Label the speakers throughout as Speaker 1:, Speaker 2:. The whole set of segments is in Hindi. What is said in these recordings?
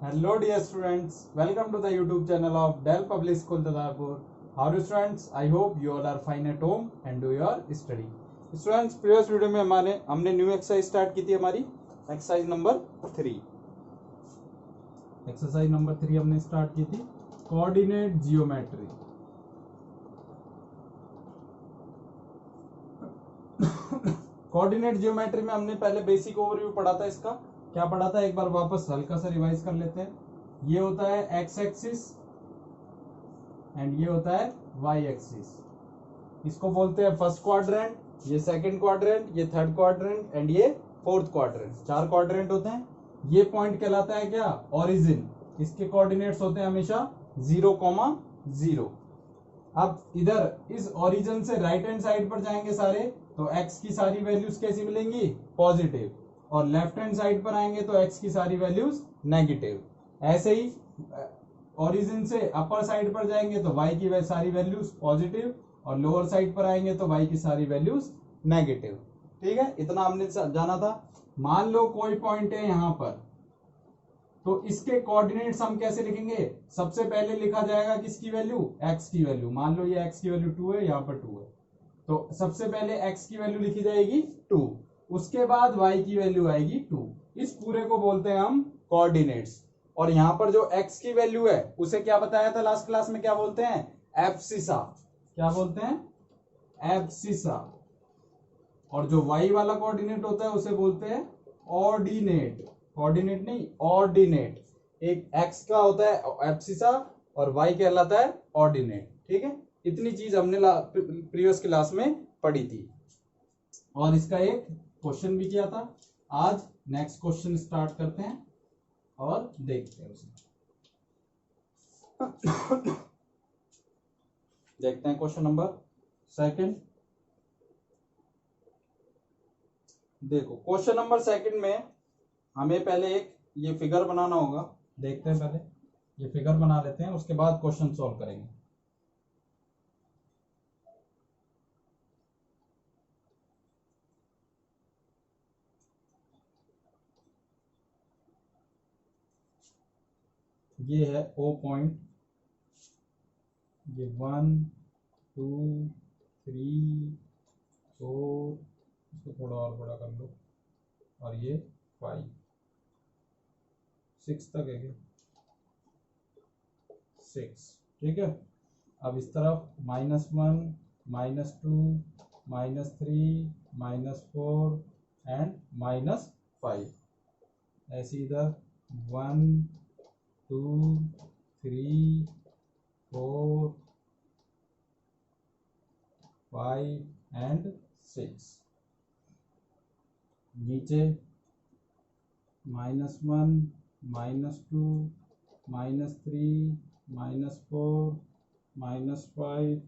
Speaker 1: Hello dear students, welcome to the YouTube channel of Dell Public School Tadapur. How are you students? I hope you all are fine at home and do your study. Students, previous video में हमने न्यू एक्सरसाइज स्टार्ट की थी हमारी एक्सरसाइज नंबर 3. एक्सरसाइज नंबर 3 हमने स्टार्ट की थी कोऑर्डिनेट जियोमेट्री. कोऑर्डिनेट जियोमेट्री में हमने पहले बेसिक ओवरव्यू पढ़ा था. इसका क्या पढ़ा था एक बार वापस हल्का सा रिवाइज कर लेते हैं. ये होता है एक्स एक्सिस एंड ये होता है वाई एक्सिस. इसको बोलते हैं फर्स्ट क्वाड्रेंट, ये सेकंड क्वाड्रेंट, ये थर्ड क्वाड्रेंट एंड ये फोर्थ क्वाड्रेंट. 4 क्वाड्रेंट होते हैं. ये पॉइंट कहलाता है क्या? ओरिजिन. इसके कोऑर्डिनेट्स होते हैं हमेशा 0,0. अब इधर इस ओरिजिन से राइट हैंड साइड पर जाएंगे सारे तो एक्स की सारी वैल्यूज कैसी मिलेंगी? पॉजिटिव. और लेफ्ट हैंड साइड पर आएंगे तो एक्स की सारी वैल्यूज नेगेटिव. ऐसे ही ओरिजिन से अपर साइड पर जाएंगे तो वाई की सारी वैल्यूज पॉजिटिव और लोअर साइड पर आएंगे तो वाई की सारी वैल्यूज नेगेटिव. ठीक है, इतना हमने जाना था. मान लो कोई पॉइंट है यहां पर तो इसके कोऑर्डिनेट्स हम कैसे लिखेंगे? सबसे पहले लिखा जाएगा किसकी वैल्यू? एक्स की वैल्यू. मान लो ये एक्स की वैल्यू 2 है, यहाँ पर 2 है तो सबसे पहले एक्स की वैल्यू लिखी जाएगी 2. उसके बाद वाई की वैल्यू आएगी 2. इस पूरे को बोलते हैं हम कोऑर्डिनेट्स. और यहां पर जो एक्स की वैल्यू है उसे क्या बताया था लास्ट क्लास में? क्या बोलते हैं? एब्सिसा. क्या बोलते हैं? एब्सिसा. और जो वाई वाला कोऑर्डिनेट होता है उसे बोलते हैं ऑर्डिनेट. कोऑर्डिनेट नहीं, ऑर्डिनेट. एक एक्स का होता है एब्सिसा और वाई कहलाता है ऑर्डिनेट. ठीक है, इतनी चीज हमने प्रीवियस क्लास में पढ़ी थी और इसका एक क्वेश्चन भी किया था. आज नेक्स्ट क्वेश्चन स्टार्ट करते हैं और देखते हैं उसे. देखते हैं क्वेश्चन नंबर 2. देखो क्वेश्चन नंबर 2 में हमें पहले एक ये फिगर बनाना होगा. देखते हैं, पहले ये फिगर बना लेते हैं उसके बाद क्वेश्चन सॉल्व करेंगे. ये है ओ पॉइंट. ये 1 2 3 4, इसको थोड़ा और बड़ा कर लो, और ये 5 6 तक है क्या? 6. ठीक है. अब इस तरफ -1 -2 -3 -4 एंड -5. ऐसे इधर 1 2 3 4 5 एंड 6. नीचे -1 -2 -3 -4 -5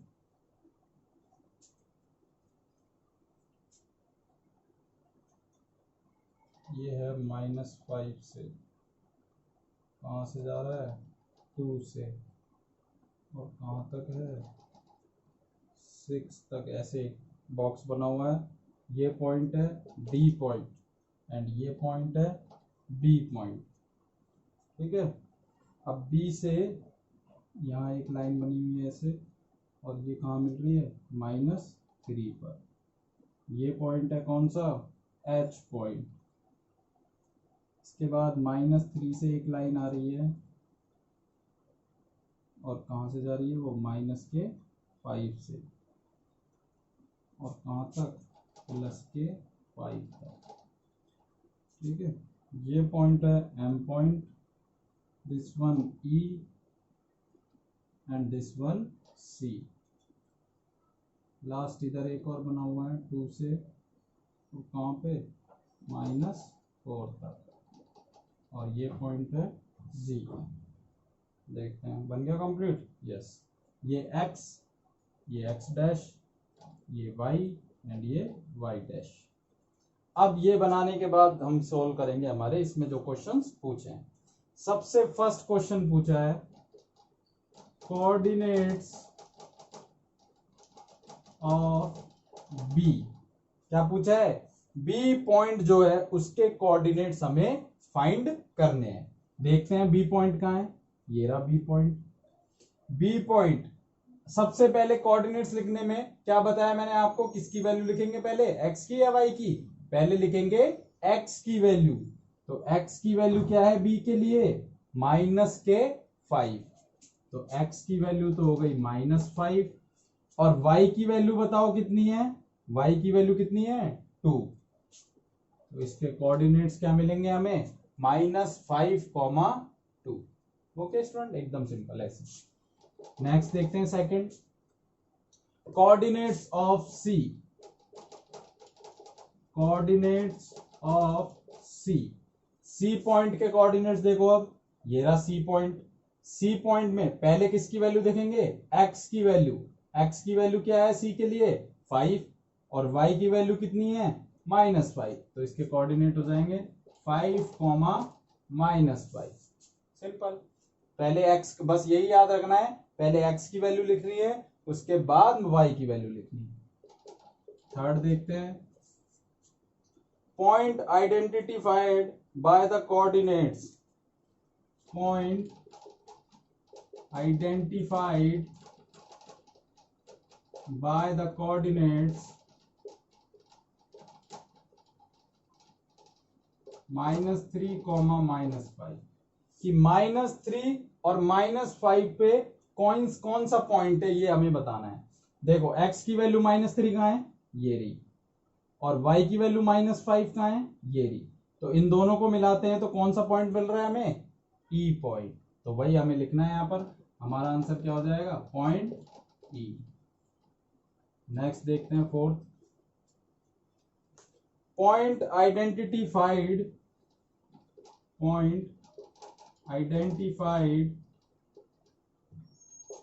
Speaker 1: ये है -5 से. कहाँ से जा रहा है? 2 से. और कहाँ तक है? 6 तक. ऐसे एक बॉक्स बना हुआ है. ये पॉइंट है डी पॉइंट एंड ये पॉइंट है बी पॉइंट. ठीक है. अब बी से यहाँ एक लाइन बनी हुई है ऐसे, और ये कहाँ मिल रही है? -3 पर. ये पॉइंट है कौन सा? H point. इसके बाद -3 से एक लाइन आ रही है और कहाँ से जा रही है वो? -5 से. और कहाँ तक? +5 तक. ठीक है. ये पॉइंट है M point, this one E and this one C. Last इधर एक और बना हुआ है 2 से, तो कहाँ पे? -4 तक. और ये पॉइंट है जी. देखते हैं बन गया कंप्लीट. यस. ये एक्स, ये एक्स डैश, ये वाई एंड ये वाई डैश. अब ये बनाने के बाद हम सोल्व करेंगे हमारे इसमें जो क्वेश्चंस पूछे हैं. सबसे फर्स्ट क्वेश्चन पूछा है कोऑर्डिनेट्स ऑफ बी. क्या पूछा है? बी पॉइंट जो है उसके कोऑर्डिनेट्स हमें फाइंड करने हैं. देखते हैं बी पॉइंट कहाँ है, ये रहा बी पॉइंट। बी पॉइंट सबसे पहले कोऑर्डिनेट्स लिखने में क्या बताया मैंने आपको, किसकी वैल्यू लिखेंगे पहले, एक्स की या वाई की, पहले लिखेंगे एक्स की वैल्यू। तो एक्स की वैल्यू क्या है बी के लिए, -5। तो एक्स की वैल्यू तो हो गई -5 और वाई की वैल्यू बताओ कितनी है, वाई की वैल्यू कितनी है 2। तो इसके कोऑर्डिनेट्स क्या मिलेंगे हमें, -5, 2। ओके स्टूडेंट, एकदम सिंपल ऐसे। नेक्स्ट देखते हैं second, coordinates of C. Coordinates of C, C point के कोऑर्डिनेट्स देखो, अब ये रहा सी पॉइंट। सी पॉइंट में पहले किसकी वैल्यू देखेंगे, एक्स की वैल्यू। एक्स की वैल्यू क्या है सी के लिए 5 और वाई की वैल्यू कितनी है -5। तो इसके कोऑर्डिनेट हो जाएंगे 5, -5। सिंपल। पहले एक्स, बस यही याद रखना है, पहले एक्स की वैल्यू लिख रही है, उसके बाद वाई की वैल्यू लिखनी है। थर्ड देखते हैं, point identified by the coordinates. Point identified by the coordinates -3, -5 कि -3 और -5 पे कौन सा पॉइंट है ये हमें बताना है। देखो एक्स की वैल्यू -3 कहाँ है, ये रही, और वाई की वैल्यू -5 कहाँ है, ये रही। तो इन दोनों को मिलाते हैं तो कौन सा पॉइंट मिल रहा है हमें, ई पॉइंट। तो वही हमें लिखना है यहाँ पर, हमारा आंसर क्या हो जाएगा, पॉइंट ई। नेक्स्ट देखते हैं fourth, point identified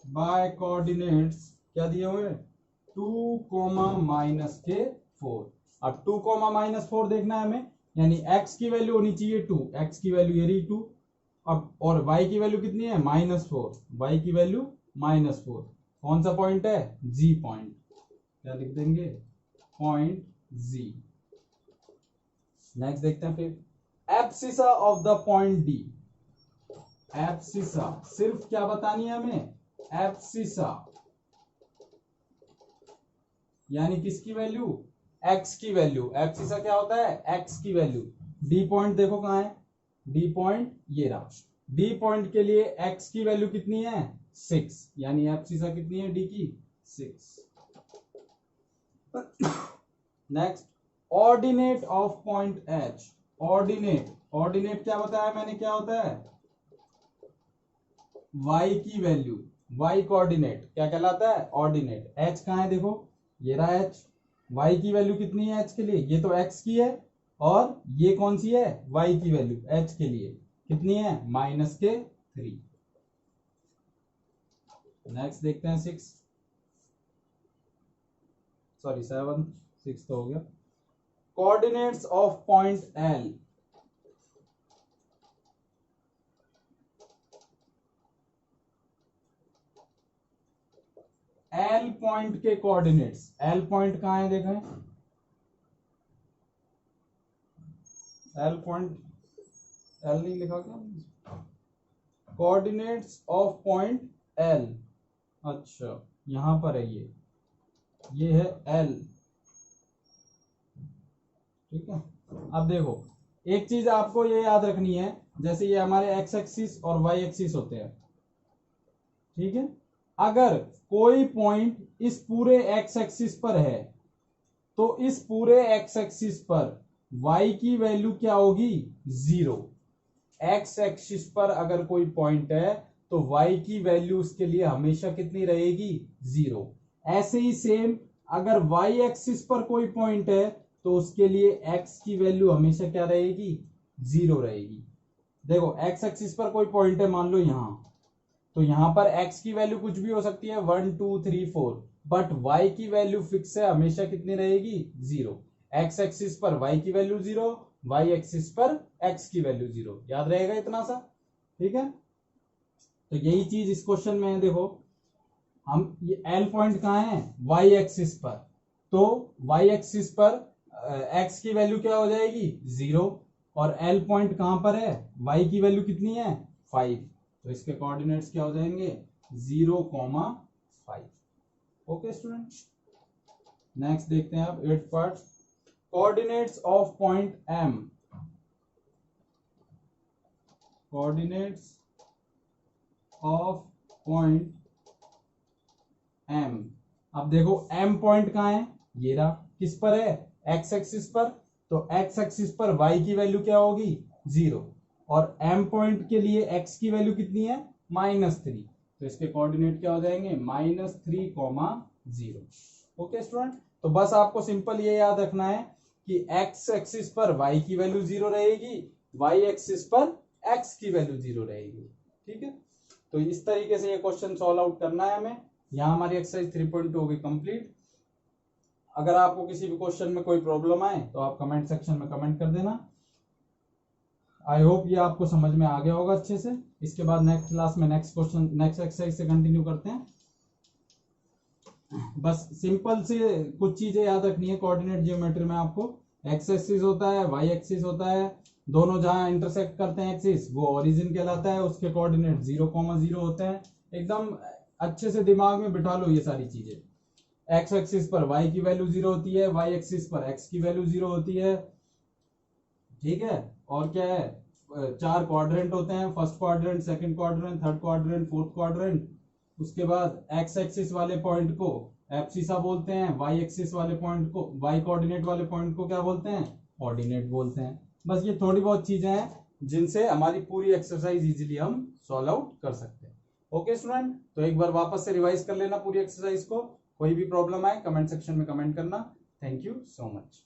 Speaker 1: by coordinates क्या दिए हुए 2, -4। अब 2, -4 देखना है हमें, यानी x की वैल्यू होनी चाहिए 2, x की वैल्यू ये रही 2। अब और y की वैल्यू कितनी है -4, y की वैल्यू -4। कौन सा पॉइंट है, g पॉइंट। क्या लिख देंगे, पॉइंट g। नेक्स्ट देखते हैं फिर abscissa of the point D. Abscissa सिर्फ क्या बतानी है हमें, एब्सिसा यानी किसकी वैल्यू, x की वैल्यू। एब्सिसा क्या होता है, x की वैल्यू। डी पॉइंट देखो कहां है, डी पॉइंट ये रहा। डी पॉइंट के लिए x की वैल्यू कितनी है 6, यानी एब्सिसा कितनी है डी की 6। Next, ordinate of point H। Ordinate क्या बताया मैंने, क्या होता है, y की वैल्यू। y कोऑर्डिनेट क्या कहलाता है, ऑर्डिनेट। h कहाँ है देखो, ये रहा h। y की वैल्यू कितनी है h के लिए, ये तो x की है, और ये कौन सी है y की वैल्यू h के लिए कितनी है -3। नेक्स्ट देखते हैं 6, सॉरी 7, 6 तो हो गया। Coordinates of point L। L point के कोऑर्डिनेट्स, एल पॉइंट कहां है देखें, एल पॉइंट, एल नहीं लिखा क्या, कोऑर्डिनेट्स ऑफ पॉइंट एल। अच्छा यहां पर है, ये है एल, ठीक है। अब देखो एक चीज आपको ये याद रखनी है, जैसे ये हमारे एक्स एक्सिस और वाई एक्सिस होते हैं, ठीक है। अगर कोई पॉइंट इस पूरे एक्स एक्सिस पर है तो इस पूरे एक्स एक्सिस पर y की वैल्यू क्या होगी 0। एक्स एक्सिस पर अगर कोई पॉइंट है तो y की वैल्यू उसके लिए हमेशा कितनी रहेगी 0। ऐसे ही सेम अगर y एक्सिस पर कोई पॉइंट है तो उसके लिए x की वैल्यू हमेशा क्या रहेगी 0 रहेगी। देखो एक्स एक्सिस पर कोई पॉइंट है, मान लो यहां, तो यहां पर x की वैल्यू कुछ भी हो सकती है 1, 2, 3, 4, बट y की वैल्यू फिक्स है, हमेशा कितनी रहेगी 0। एक्स एक्सिस पर y की वैल्यू 0, y एक्सिस पर x की वैल्यू 0। याद रहेगा इतना सा, ठीक है। तो यही चीज इस क्वेश्चन में है, देखो हम ये L पॉइंट कहां है y एक्सिस पर, तो y एक्सिस पर x की वैल्यू क्या हो जाएगी 0, और एल पॉइंट कहां पर है, वाई की वैल्यू कितनी है 5, तो इसके कोऑर्डिनेट्स क्या हो जाएंगे 0,5। ओके स्टूडेंट, नेक्स्ट देखते हैं आप 8th part, coordinates of point M, coordinates of point M. अब देखो एम पॉइंट कहां है, ये रहा, किस पर है एक्स एक्सिस पर, तो एक्स एक्सिस पर वाई की वैल्यू क्या होगी 0, और एम पॉइंट के लिए एक्स की वैल्यू कितनी है -3, तो इसके कोऑर्डिनेट क्या हो जाएंगे -3,0। ओके स्टूडेंट, तो बस आपको सिंपल ये याद रखना है कि एक्स एक्सिस पर वाई की वैल्यू 0 रहेगी, वाई एक्सिस पर एक्स की वैल्यू 0 रहेगी। ठीक है, तो इस तरीके से ये क्वेश्चन सॉल्व आउट करना है हमें। यहाँ हमारी एक्सरसाइज 3.2 हो गई कंप्लीट। अगर आपको किसी भी क्वेश्चन में कोई प्रॉब्लम आए तो आप कमेंट सेक्शन में कमेंट कर देना। आई होप ये आपको समझ में आ गया होगा अच्छे से। इसके बाद नेक्स्ट क्लास में नेक्स्ट क्वेश्चन नेक्स्ट एक्सरसाइज से कंटिन्यू करते हैं। बस सिंपल से कुछ चीजें याद रखनी है कोऑर्डिनेट जियोमेट्री में आपको। एक्स एक्सिस होता है, वाई एक्सिस होता है, दोनों जहां इंटरसेक्ट करते हैं एक्सिस वो ओरिजिन कहलाता है, उसके कोऑर्डिनेट 0,0 होते हैं। एकदम अच्छे से दिमाग में बिठा लो ये सारी चीजें। एक्स एक्सिस पर वाई की वैल्यू 0 होती है, वाई एक्सिस पर एक्स की वैल्यू 0 होती है। ठीक है, और क्या है 4 क्वाड्रेंट होते हैं, first quadrant, second quadrant, third quadrant, fourth quadrant. उसके बाद एक्स एक्सिस वाले पॉइंट को एब्सिसा बोलते हैं, वाई एक्सिस वाले पॉइंट को, वाई कोऑर्डिनेट वाले पॉइंट को क्या बोलते हैं ऑर्डिनेट बोलते हैं। बस ये थोड़ी बहुत चीजें हैं जिनसे हमारी पूरी एक्सरसाइज इजीली हम सॉल्व आउट कर सकते हैं। ओके स्टूडेंट, तो एक बार वापस से रिवाइज कर लेना पूरी एक्सरसाइज को। कोई भी प्रॉब्लम आए कमेंट सेक्शन में कमेंट करना। Thank you so much.